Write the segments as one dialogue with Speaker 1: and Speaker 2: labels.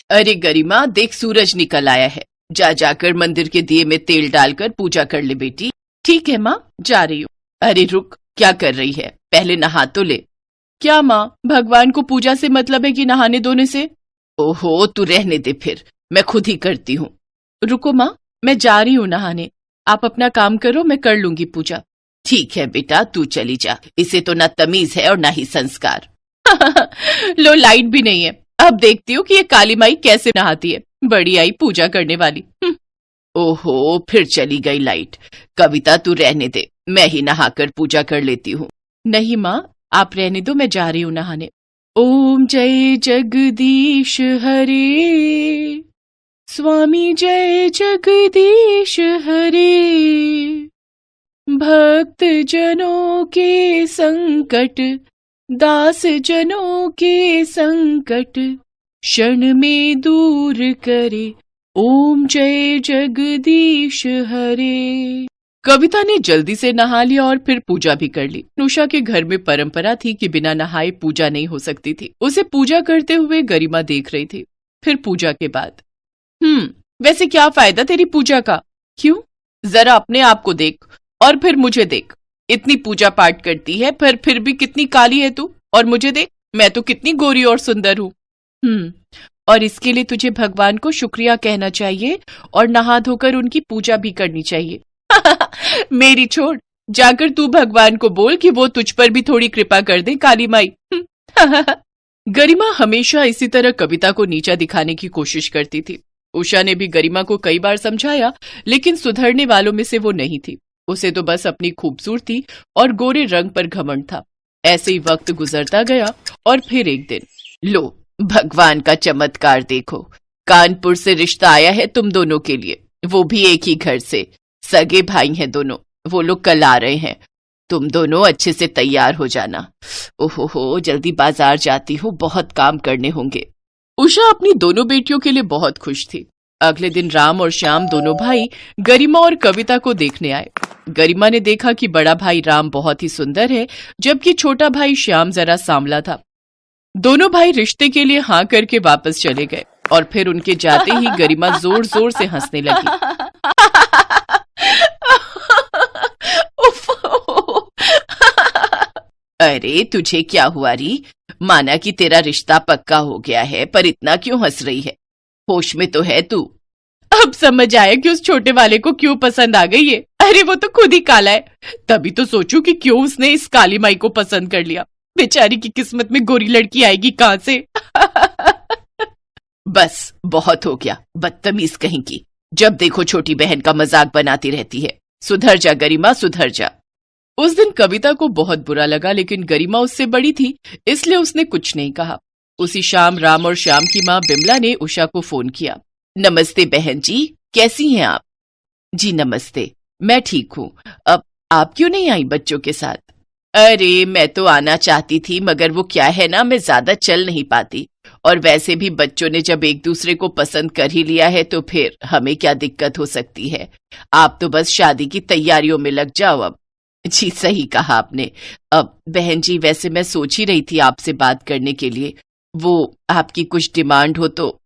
Speaker 1: अरे गरिमा, देख सूरज निकल आया है। जाकर मंदिर के दिए में तेल डालकर पूजा कर ले बेटी। ठीक है माँ, जा रही हूँ। अरे रुक, क्या कर रही है? पहले नहा तो ले। क्या माँ, भगवान को पूजा से मतलब है कि नहाने धोने से? ओहो, तू रहने दे, फिर मैं खुद ही करती हूँ। रुको माँ, मैं जा रही हूँ नहाने। आप अपना काम करो, मैं कर लूंगी पूजा। ठीक है बेटा, तू चली जा। इसे तो ना तमीज है और ना ही संस्कार। लो, लाइट भी नहीं है। अब देखती हूँ कि ये काली माई कैसे नहाती है। बड़ी आई पूजा करने वाली। ओहो, फिर चली गई लाइट। कविता तू रहने दे, मैं ही नहाकर पूजा कर लेती हूँ। नहीं माँ, आप रहने दो, मैं जा रही हूँ नहाने। ओम जय जगदीश हरे, स्वामी जय जगदीश हरे। भक्त जनों के संकट, दास जनों के संकट, क्षण में दूर करे। ओम जय जगदीश हरे। कविता ने जल्दी से नहा लिया और फिर पूजा भी कर ली। उषा के घर में परंपरा थी कि बिना नहाए पूजा नहीं हो सकती थी। उसे पूजा करते हुए गरिमा देख रही थी। फिर पूजा के बाद, वैसे क्या फायदा तेरी पूजा का? क्यों? जरा अपने आप को देख और फिर मुझे देख। इतनी पूजा पाठ करती है, पर फिर भी कितनी काली है तू। और मुझे देख, मैं तो कितनी गोरी और सुंदर हूँ। और इसके लिए तुझे भगवान को शुक्रिया कहना चाहिए और नहा धोकर उनकी पूजा भी करनी चाहिए। मेरी छोड़, जाकर तू भगवान को बोल कि वो तुझ पर भी थोड़ी कृपा कर दे काली माई। गरिमा हमेशा इसी तरह कविता को नीचा दिखाने की कोशिश करती थी। उषा ने भी गरिमा को कई बार समझाया, लेकिन सुधरने वालों में से वो नहीं थी। उसे तो बस अपनी खूबसूरती और गोरे रंग पर घमंड था। ऐसे ही वक्त गुजरता गया और फिर एक दिन, लो भगवान का चमत्कार देखो। कानपुर से रिश्ता आया है तुम दोनों के लिए, वो भी एक ही घर से। सगे भाई हैं दोनों। वो लोग कल आ रहे हैं। तुम दोनों अच्छे से तैयार हो जाना। ओहो, जल्दी बाजार जाती हूँ, बहुत काम करने होंगे। उषा अपनी दोनों बेटियों के लिए बहुत खुश थी। अगले दिन राम और श्याम दोनों भाई गरिमा और कविता को देखने आए। गरिमा ने देखा कि बड़ा भाई राम बहुत ही सुंदर है, जबकि छोटा भाई श्याम जरा सांवला था। दोनों भाई रिश्ते के लिए हाँ करके वापस चले गए और फिर उनके जाते ही गरिमा जोर जोर से हंसने लगी। अरे तुझे क्या हुआ री? माना कि तेरा रिश्ता पक्का हो गया है, पर इतना क्यों हंस रही है? होश में तो है तू? अब समझ आया कि उस छोटे वाले को क्यों पसंद आ गई है। अरे वो तो खुद ही काला है, तभी तो सोचूं कि क्यों उसने इस काली माई को पसंद कर लिया। बेचारी की किस्मत में गोरी लड़की आएगी कहां से? बस बहुत हो गया, बदतमीज कहीं की। जब देखो छोटी बहन का मजाक बनाती रहती है। सुधर जा गरिमा, सुधर जा। उस दिन कविता को बहुत बुरा लगा, लेकिन गरिमा उससे बड़ी थी, इसलिए उसने कुछ नहीं कहा। उसी शाम राम और श्याम की माँ बिमला ने उषा को फोन किया। नमस्ते बहन जी, कैसी हैं आप? जी नमस्ते, मैं ठीक हूँ। अब आप क्यों नहीं आई बच्चों के साथ? अरे मैं तो आना चाहती थी, मगर वो क्या है ना, मैं ज्यादा चल नहीं पाती। और वैसे भी बच्चों ने जब एक दूसरे को पसंद कर ही लिया है तो फिर हमें क्या दिक्कत हो सकती है। आप तो बस शादी की तैयारियों में लग जाओ अब। जी सही कहा आपने। अब बहन जी, वैसे मैं सोच ही रही थी आपसे बात करने के लिए। वो आपकी कुछ डिमांड हो तो?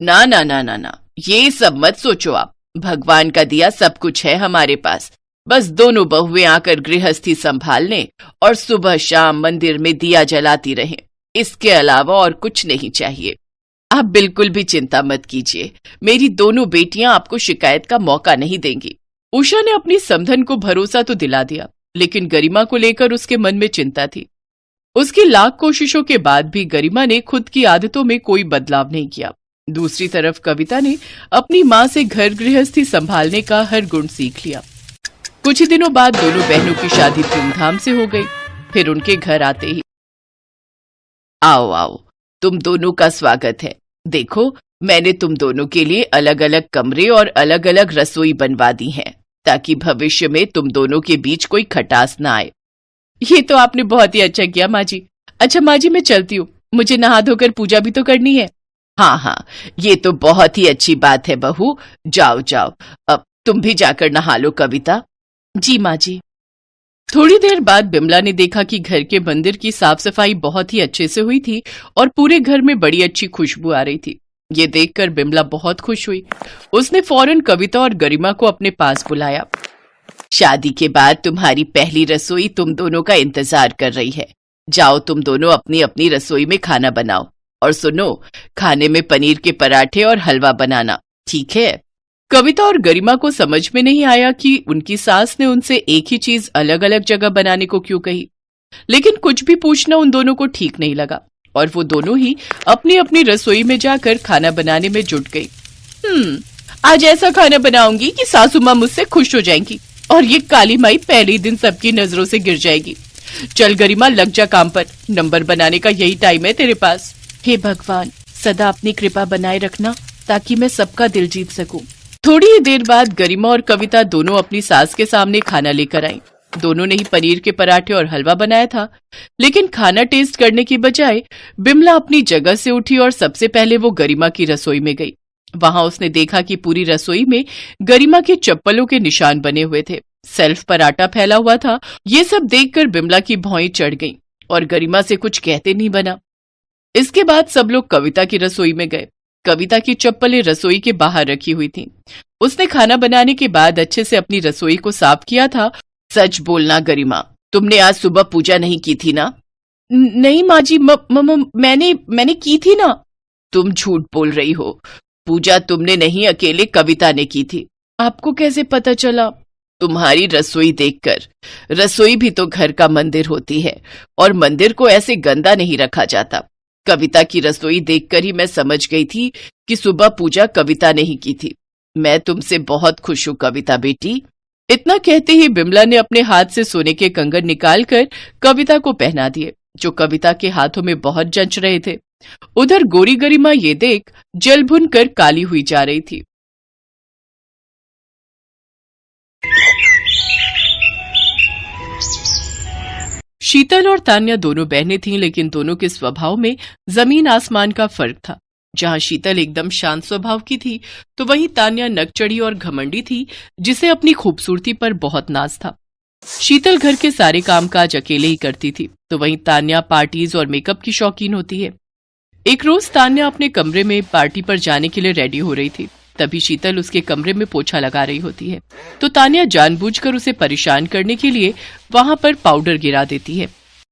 Speaker 1: ना ना ना ना ना, ये सब मत सोचो आप। भगवान का दिया सब कुछ है हमारे पास। बस दोनों बहुएं आकर गृहस्थी संभाल लें और सुबह शाम मंदिर में दिया जलाती रहें। इसके अलावा और कुछ नहीं चाहिए। आप बिल्कुल भी चिंता मत कीजिए, मेरी दोनों बेटियां आपको शिकायत का मौका नहीं देंगी। उषा ने अपनी समधन को भरोसा तो दिला दिया, लेकिन गरिमा को लेकर उसके मन में चिंता थी। उसकी लाख कोशिशों के बाद भी गरिमा ने खुद की आदतों में कोई बदलाव नहीं किया। दूसरी तरफ कविता ने अपनी माँ से घर गृहस्थी संभालने का हर गुण सीख लिया। कुछ ही दिनों बाद दोनों बहनों की शादी धूमधाम से हो गई। फिर उनके घर आते ही, आओ आओ, तुम दोनों का स्वागत है। देखो, मैंने तुम दोनों के लिए अलग अलग कमरे और अलग अलग रसोई बनवा दी हैं, ताकि भविष्य में तुम दोनों के बीच कोई खटास ना आए। ये तो आपने बहुत ही अच्छा किया माँ जी। अच्छा माँ जी, मैं चलती हूँ, मुझे नहा धोकर पूजा भी तो करनी है। हाँ हाँ, ये तो बहुत ही अच्छी बात है बहू, जाओ जाओ। अब तुम भी जाकर नहा लो कविता। जी माँ जी। थोड़ी देर बाद बिमला ने देखा कि घर के मंदिर की साफ सफाई बहुत ही अच्छे से हुई थी और पूरे घर में बड़ी अच्छी खुशबू आ रही थी। ये देखकर बिमला बहुत खुश हुई। उसने फौरन कविता और गरिमा को अपने पास बुलाया। शादी के बाद तुम्हारी पहली रसोई तुम दोनों का इंतजार कर रही है। जाओ तुम दोनों अपनी अपनी रसोई में खाना बनाओ, और सुनो, खाने में पनीर के पराठे और हलवा बनाना, ठीक है? कविता और गरिमा को समझ में नहीं आया कि उनकी सास ने उनसे एक ही चीज अलग अलग जगह बनाने को क्यों कही, लेकिन कुछ भी पूछना उन दोनों को ठीक नहीं लगा और वो दोनों ही अपनी अपनी रसोई में जाकर खाना बनाने में जुट गई। आज ऐसा खाना बनाऊंगी कि सासू माँ मुझसे खुश हो जाएंगी और ये काली माई पहले ही दिन सबकी नजरों से गिर जाएगी। चल गरिमा, लग जा काम पर, नंबर बनाने का यही टाइम है तेरे पास। हे भगवान, सदा अपनी कृपा बनाए रखना ताकि मैं सबका दिल जीत सकूं। थोड़ी ही देर बाद गरिमा और कविता दोनों अपनी सास के सामने खाना लेकर आई। दोनों ने ही पनीर के पराठे और हलवा बनाया था, लेकिन खाना टेस्ट करने की बजाय बिमला अपनी जगह से उठी और सबसे पहले वो गरिमा की रसोई में गई। वहां उसने देखा कि पूरी रसोई में गरिमा के चप्पलों के निशान बने हुए थे, सेल्फ पर आटा फैला हुआ था। ये सब देखकर बिमला की भौंई चढ़ गई और गरिमा से कुछ कहते नहीं बना। इसके बाद सब लोग कविता की रसोई में गए। कविता की चप्पलें रसोई के बाहर रखी हुई थीं। उसने खाना बनाने के बाद अच्छे से अपनी रसोई को साफ किया था। सच बोलना गरिमा, तुमने आज सुबह पूजा नहीं की थी ना? नहीं माँ जी, मैंने की थी ना। तुम झूठ बोल रही हो। पूजा तुमने नहीं, अकेले कविता ने की थी। आपको कैसे पता चला? तुम्हारी रसोई देखकर। रसोई भी तो घर का मंदिर होती है और मंदिर को ऐसे गंदा नहीं रखा जाता। कविता की रसोई देखकर ही मैं समझ गई थी कि सुबह पूजा कविता ने ही की थी। मैं तुमसे बहुत खुश हूं कविता बेटी। इतना कहते ही बिमला ने अपने हाथ से सोने के कंगन निकालकर कविता को पहना दिए, जो कविता के हाथों में बहुत जंच रहे थे। उधर गोरी गरिमा ये देख जल भुन कर काली हुई जा रही थी। शीतल और तान्या दोनों बहनें थीं, लेकिन दोनों के स्वभाव में जमीन आसमान का फर्क था। जहां शीतल एकदम शांत स्वभाव की थी, तो वहीं तान्या नकचढ़ी और घमंडी थी, जिसे अपनी खूबसूरती पर बहुत नाज था। शीतल घर के सारे कामकाज अकेले ही करती थी, तो वहीं तान्या पार्टीज और मेकअप की शौकीन होती है। एक रोज तान्या अपने कमरे में पार्टी पर जाने के लिए रेडी हो रही थी। तभी शीतल उसके कमरे में पोछा लगा रही होती है, तो तान्या जानबूझकर उसे परेशान करने के लिए वहां पर पाउडर गिरा देती है।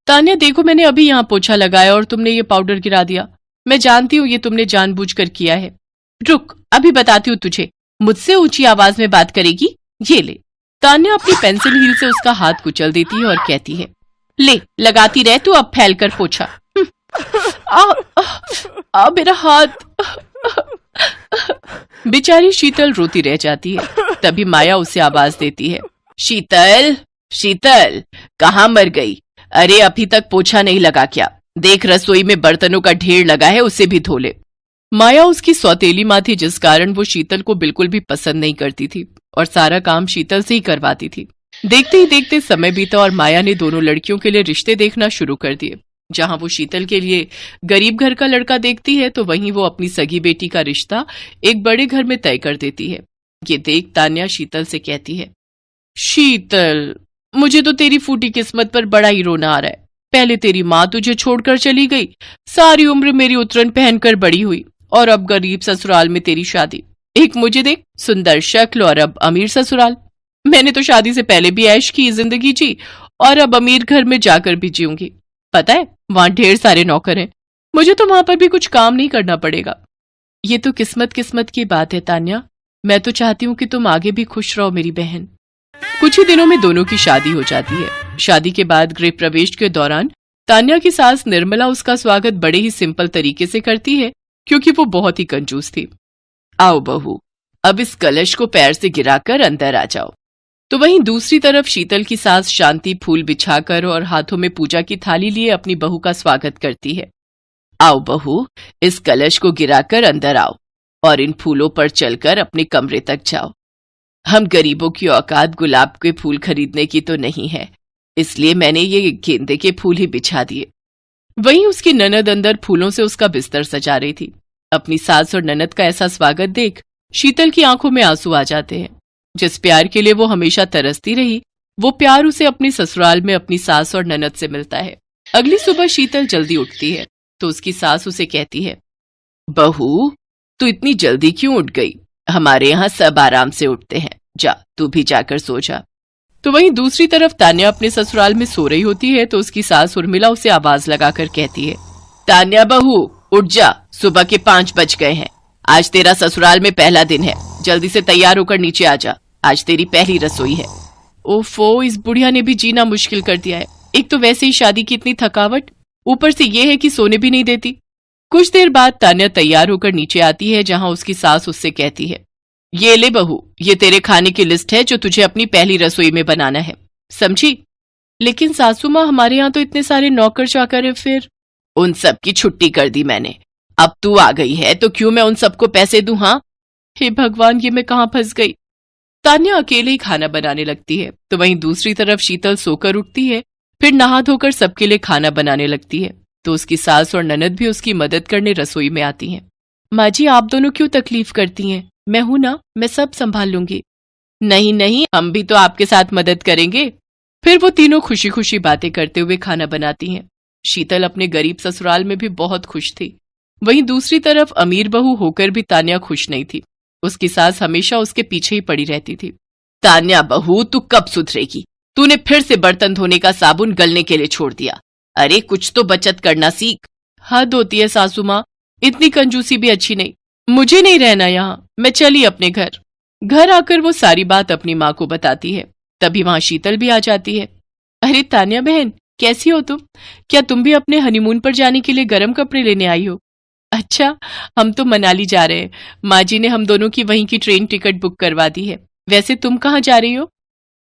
Speaker 1: तान्या, देखो, मैंने अभी यहाँ पोछा लगाया और तुमने ये पाउडर गिरा दिया। मैं जानती हूँ ये तुमने जानबूझकर किया है। रुक, अभी बताती हूँ तुझे। मुझसे ऊंची आवाज में बात करेगी? ये ले। तान्या अपनी पेंसिल हील से उसका हाथ कुचल देती है और कहती है, ले लगाती रह तू अब फैल कर पोछा। मेरा हाथ। बेचारी शीतल रोती रह जाती है। तभी माया उसे आवाज देती है, शीतल, शीतल, कहाँ मर गई? अरे अभी तक पोछा नहीं लगा क्या? देख रसोई में बर्तनों का ढेर लगा है, उसे भी धो ले। माया उसकी सौतेली माँ थी, जिस कारण वो शीतल को बिल्कुल भी पसंद नहीं करती थी और सारा काम शीतल से ही करवाती थी। देखते ही देखते समय बीता और माया ने दोनों लड़कियों के लिए रिश्ते देखना शुरू कर दिए। जहां वो शीतल के लिए गरीब घर का लड़का देखती है, तो वहीं वो अपनी सगी बेटी का रिश्ता एक बड़े घर में तय कर देती है। ये देख तान्या शीतल से कहती है, शीतल, मुझे तो तेरी फूटी किस्मत पर बड़ा ही रोना आ रहा है। पहले तेरी माँ तुझे छोड़कर चली गई, सारी उम्र मेरी उतरन पहनकर बड़ी हुई, और अब गरीब ससुराल में तेरी शादी। एक मुझे देख, सुंदर शक्ल, और अब अमीर ससुराल। मैंने तो शादी से पहले भी ऐश की जिंदगी जी और अब अमीर घर में जाकर भी जीऊंगी। पता है, वहां ढेर सारे नौकर हैं, मुझे तो वहां पर भी कुछ काम नहीं करना पड़ेगा। ये तो किस्मत किस्मत की बात है तान्या। मैं तो चाहती हूँ कि तुम आगे भी खुश रहो मेरी बहन। कुछ ही दिनों में दोनों की शादी हो जाती है। शादी के बाद गृह प्रवेश के दौरान तान्या की सास निर्मला उसका स्वागत बड़े ही सिंपल तरीके से करती है, क्योंकि वो बहुत ही कंजूस थी। आओ बहू, अब इस कलश को पैर से गिराकर अंदर आ जाओ। तो वहीं दूसरी तरफ शीतल की सास शांति फूल बिछाकर और हाथों में पूजा की थाली लिए अपनी बहू का स्वागत करती है। आओ बहू, इस कलश को गिराकर अंदर आओ और इन फूलों पर चलकर अपने कमरे तक जाओ। हम गरीबों की औकात गुलाब के फूल खरीदने की तो नहीं है, इसलिए मैंने ये गेंदे के फूल ही बिछा दिए। वहीं उसकी ननद अंदर फूलों से उसका बिस्तर सजा रही थी। अपनी सास और ननद का ऐसा स्वागत देख शीतल की आंखों में आंसू आ जाते हैं। जिस प्यार के लिए वो हमेशा तरसती रही, वो प्यार उसे अपनी ससुराल में अपनी सास और ननद से मिलता है। अगली सुबह शीतल जल्दी उठती है, तो उसकी सास उसे कहती है, बहू, तू इतनी जल्दी क्यों उठ गई? हमारे यहाँ सब आराम से उठते हैं, जा तू भी जाकर सो जा। तो वहीं दूसरी तरफ तान्या अपने ससुराल में सो रही होती है तो उसकी सास उर्मिला उसे आवाज लगाकर कहती है, तान्या बहू उठ जा, सुबह के 5 बज गए हैं। आज तेरा ससुराल में पहला दिन है, जल्दी से तैयार होकर नीचे आ जा, आज तेरी पहली रसोई है। ओफो, इस बुढ़िया ने भी जीना मुश्किल कर दिया है। एक तो वैसे ही शादी की इतनी थकावट, ऊपर से ये है कि सोने भी नहीं देती। कुछ देर बाद तान्या तैयार होकर नीचे आती है जहां उसकी सास उससे कहती है, ये ले बहू, ये तेरे खाने की लिस्ट है जो तुझे अपनी पहली रसोई में बनाना है, समझी? लेकिन सासू माँ, हमारे यहाँ तो इतने सारे नौकर चाकर है। फिर उन सब की छुट्टी कर दी मैंने, अब तू आ गई है तो क्यों मैं उन सबको पैसे दूं? हाँ, हे भगवान, ये मैं कहाँ फंस गई। तान्या अकेले ही खाना बनाने लगती है तो वहीं दूसरी तरफ शीतल सोकर उठती है, फिर नहा धोकर सबके लिए खाना बनाने लगती है। तो उसकी सास और ननद भी उसकी मदद करने रसोई में आती हैं। माँ जी, आप दोनों क्यों तकलीफ करती हैं? मैं हूं ना, मैं सब संभाल लूंगी। नहीं नहीं, हम भी तो आपके साथ मदद करेंगे। फिर वो तीनों खुशी खुशी बातें करते हुए खाना बनाती हैं। शीतल अपने गरीब ससुराल में भी बहुत खुश थी। वहीं दूसरी तरफ अमीर बहू होकर भी तान्या खुश नहीं थी। उसकी सास हमेशा उसके पीछे ही पड़ी रहती थी। तान्या बहू, तू कब सुधरेगी? तूने फिर से बर्तन धोने का साबुन गलने के लिए छोड़ दिया। अरे कुछ तो बचत करना सीख। हद होती है सासू माँ, इतनी कंजूसी भी अच्छी नहीं। मुझे नहीं रहना यहाँ, मैं चली अपने घर। घर आकर वो सारी बात अपनी माँ को बताती है। तभी वहां शीतल भी आ जाती है। अरे तान्या बहन, कैसी हो तुम? क्या तुम भी अपने हनीमून पर जाने के लिए गर्म कपड़े लेने आई हो? अच्छा, हम तो मनाली जा रहे हैं। माँ जी ने हम दोनों की वहीं की ट्रेन टिकट बुक करवा दी है। वैसे तुम कहाँ जा रही हो?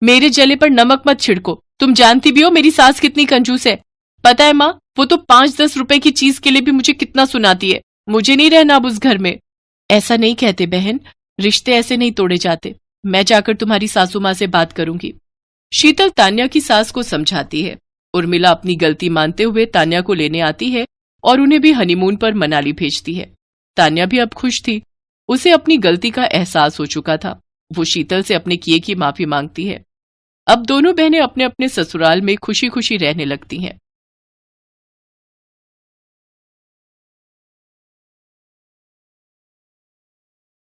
Speaker 1: मेरे जले पर नमक मत छिड़को, तुम जानती भी हो मेरी सास कितनी कंजूस है। पता है माँ, वो तो 5-10 रुपए की चीज के लिए भी मुझे कितना सुनाती है। मुझे नहीं रहना अब उस घर में। ऐसा नहीं कहते बहन, रिश्ते ऐसे नहीं तोड़े जाते। मैं जाकर तुम्हारी सासू माँ से बात करूंगी। शीतल तान्या की सास को समझाती है। उर्मिला अपनी गलती मानते हुए तान्या को लेने आती है और उन्हें भी हनीमून पर मनाली भेजती है। तान्या भी अब खुश थी, उसे अपनी गलती का एहसास हो चुका था। वो शीतल से अपने किए की माफी मांगती है। अब दोनों बहनें अपने अपने ससुराल में खुशी खुशी रहने लगती हैं।